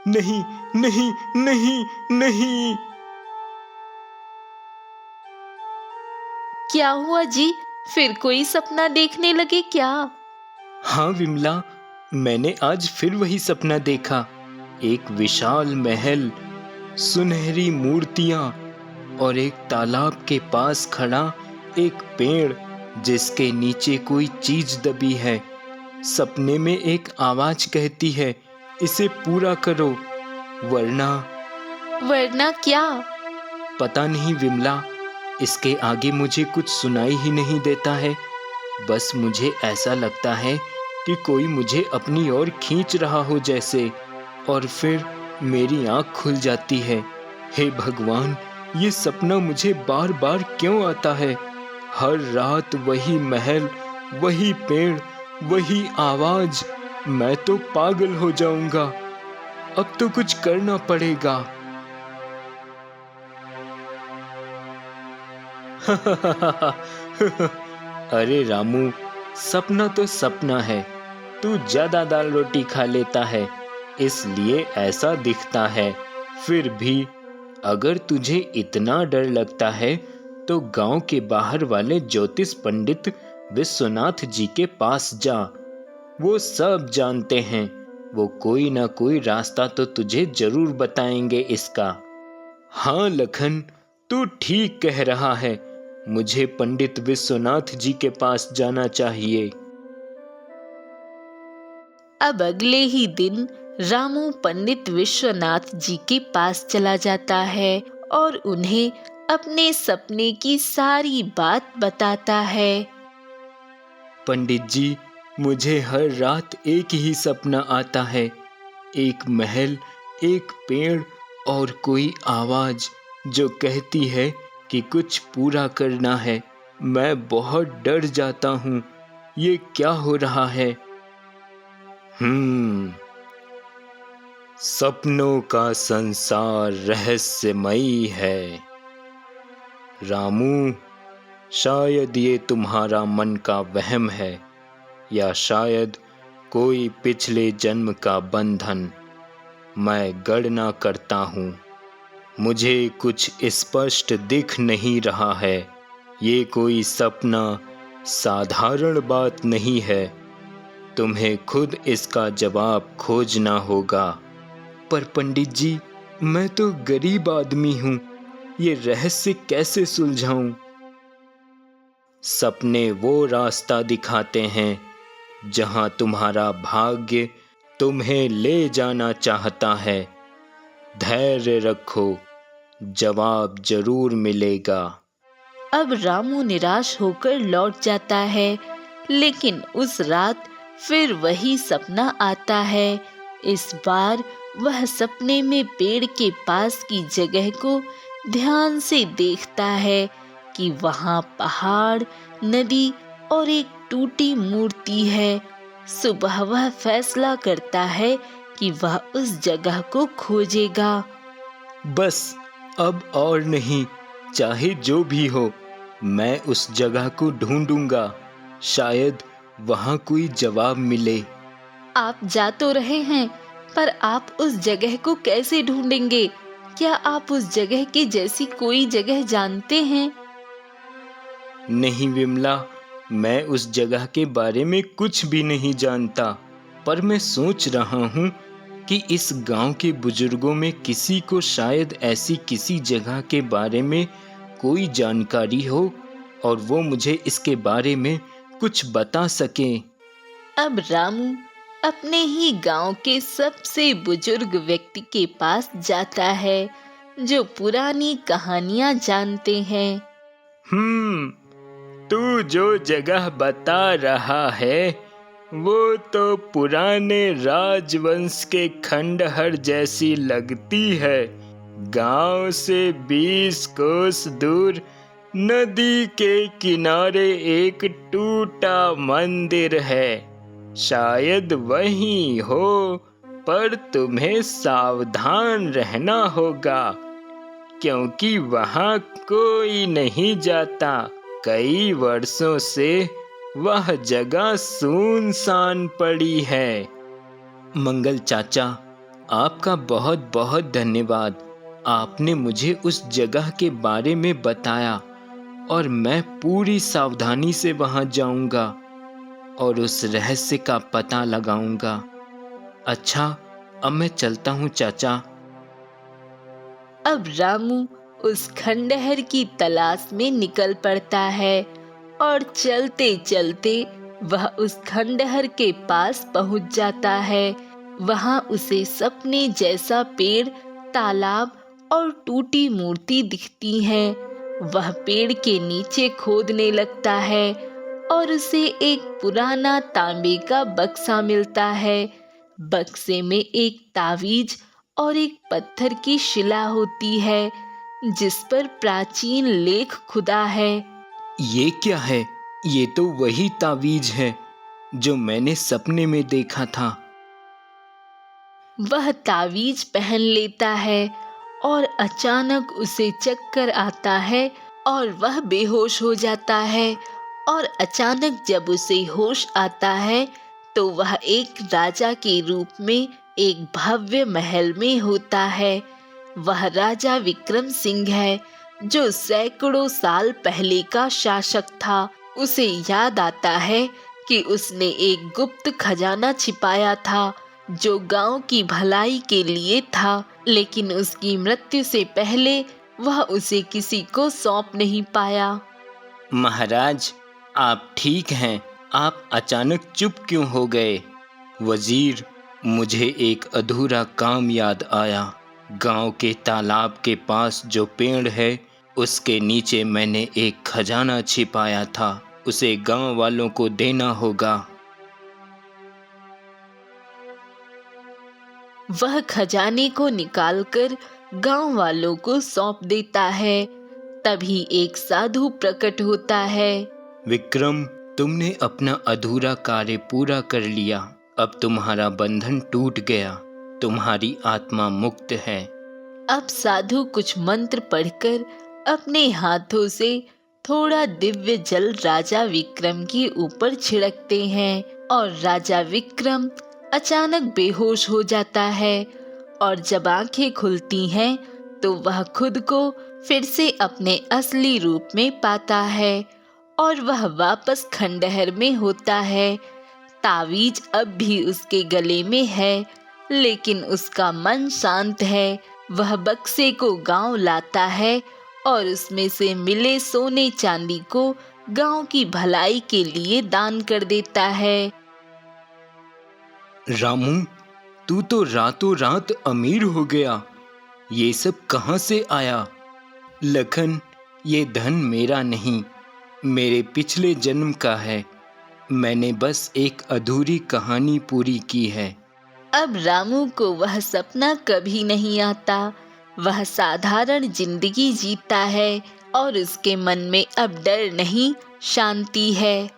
नहीं नहीं नहीं नहीं। क्या हुआ जी, फिर कोई सपना देखने लगे क्या? हाँ विमला, मैंने आज फिर वही सपना देखा। एक विशाल महल, सुनहरी मूर्तियां और एक तालाब के पास खड़ा एक पेड़ जिसके नीचे कोई चीज दबी है। सपने में एक आवाज कहती है, इसे पूरा करो वरना। वरना क्या? पता नहीं विमला, इसके आगे मुझे कुछ सुनाई ही नहीं देता है। बस मुझे ऐसा लगता है कि कोई मुझे अपनी ओर खींच रहा हो जैसे, और फिर मेरी आंख खुल जाती है। हे भगवान, ये सपना मुझे बार बार क्यों आता है? हर रात वही महल, वही पेड़, वही आवाज। मैं तो पागल हो जाऊंगा। अब तो कुछ करना पड़ेगा। अरे रामू, सपना तो सपना है। तू ज्यादा दाल रोटी खा लेता है, इसलिए ऐसा दिखता है। फिर भी अगर तुझे इतना डर लगता है तो गांव के बाहर वाले ज्योतिष पंडित विश्वनाथ जी के पास जा। वो सब जानते हैं। वो कोई ना कोई रास्ता तो तुझे जरूर बताएंगे इसका। हाँ लखन, तू ठीक कह रहा है। मुझे पंडित विश्वनाथ जी के पास जाना चाहिए। अब अगले ही दिन रामू पंडित विश्वनाथ जी के पास चला जाता है और उन्हें अपने सपने की सारी बात बताता है। पंडित जी, मुझे हर रात एक ही सपना आता है। एक महल, एक पेड़ और कोई आवाज जो कहती है कि कुछ पूरा करना है। मैं बहुत डर जाता हूँ। ये क्या हो रहा है? सपनों का संसार रहस्यमयी है रामू। शायद ये तुम्हारा मन का वहम है, या शायद कोई पिछले जन्म का बंधन। मैं गणना करता हूँ। मुझे कुछ स्पष्ट दिख नहीं रहा है। ये कोई सपना साधारण बात नहीं है। तुम्हें खुद इसका जवाब खोजना होगा। पर पंडित जी, मैं तो गरीब आदमी हूँ। ये रहस्य कैसे सुलझाऊं? सपने वो रास्ता दिखाते हैं जहां तुम्हारा भाग्य तुम्हें ले जाना चाहता है। धैर्य रखो, जवाब जरूर मिलेगा। अब रामू निराश होकर लौट जाता है, लेकिन उस रात फिर वही सपना आता है। इस बार वह सपने में पेड़ के पास की जगह को ध्यान से देखता है कि वहाँ पहाड़, नदी और एक टूटी मूर्ति है। सुबह वह फैसला करता है कि वह उस जगह को खोजेगा। बस अब और नहीं, चाहे जो भी हो, मैं उस जगह को ढूंढूंगा। शायद वहां कोई जवाब मिले। आप जा तो रहे हैं, पर आप उस जगह को कैसे ढूंढेंगे? क्या आप उस जगह की जैसी कोई जगह जानते हैं? नहीं विमला, मैं उस जगह के बारे में कुछ भी नहीं जानता। पर मैं सोच रहा हूँ कि इस गांव के बुजुर्गों में किसी को शायद ऐसी किसी जगह के बारे में कोई जानकारी हो और वो मुझे इसके बारे में कुछ बता सके। अब रामू अपने ही गांव के सबसे बुजुर्ग व्यक्ति के पास जाता है, जो पुरानी कहानियां जानते हैं। तू जो जगह बता रहा है वो तो पुराने राजवंश के खंडहर जैसी लगती है। गांव से 20 कोस दूर नदी के किनारे एक टूटा मंदिर है। शायद वही हो, पर तुम्हें सावधान रहना होगा, क्योंकि वहां कोई नहीं जाता। कई वर्षों से वह जगह सुनसान पड़ी है। मंगल चाचा, आपका बहुत बहुत धन्यवाद। आपने मुझे उस जगह के बारे में बताया और मैं पूरी सावधानी से वहां जाऊंगा और उस रहस्य का पता लगाऊंगा। अच्छा, अब मैं चलता हूँ चाचा। अब रामू उस खंडहर की तलाश में निकल पड़ता है और चलते चलते वह उस खंडहर के पास पहुंच जाता है। वहां उसे सपने जैसा पेड़, तालाब और टूटी मूर्ति दिखती है। वह पेड़ के नीचे खोदने लगता है और उसे एक पुराना तांबे का बक्सा मिलता है। बक्से में एक तावीज और एक पत्थर की शिला होती है जिस पर प्राचीन लेख खुदा है। ये क्या है? ये तो वही तावीज है जो मैंने सपने में देखा था। वह तावीज पहन लेता है और अचानक उसे चक्कर आता है और वह बेहोश हो जाता है। और अचानक जब उसे होश आता है तो वह एक राजा के रूप में एक भव्य महल में होता है। वह राजा विक्रम सिंह है जो सैकड़ों साल पहले का शासक था। उसे याद आता है कि उसने एक गुप्त खजाना छिपाया था जो गांव की भलाई के लिए था, लेकिन उसकी मृत्यु से पहले वह उसे किसी को सौंप नहीं पाया। महाराज, आप ठीक हैं? आप अचानक चुप क्यों हो गए? वजीर, मुझे एक अधूरा काम याद आया। गांव के तालाब के पास जो पेड़ है उसके नीचे मैंने एक खजाना छिपाया था। उसे गांव वालों को देना होगा। वह खजाने को निकालकर गांव वालों को सौंप देता है। तभी एक साधु प्रकट होता है। विक्रम, तुमने अपना अधूरा कार्य पूरा कर लिया। अब तुम्हारा बंधन टूट गया। तुम्हारी आत्मा मुक्त है। अब साधु कुछ मंत्र पढ़कर अपने हाथों से थोड़ा दिव्य जल राजा विक्रम के ऊपर छिड़कते हैं और राजा विक्रम अचानक बेहोश हो जाता है। और जब आंखें खुलती हैं तो वह खुद को फिर से अपने असली रूप में पाता है और वह वापस खंडहर में होता है। तावीज अब भी उसके गले में है, लेकिन उसका मन शांत है। वह बक्से को गांव लाता है और उसमें से मिले सोने चांदी को गांव की भलाई के लिए दान कर देता है। रामू, तू तो रातों रात अमीर हो गया। ये सब कहाँ से आया? लखन, ये धन मेरा नहीं, मेरे पिछले जन्म का है। मैंने बस एक अधूरी कहानी पूरी की है। अब रामू को वह सपना कभी नहीं आता। वह साधारण जिंदगी जीता है और उसके मन में अब डर नहीं, शांति है।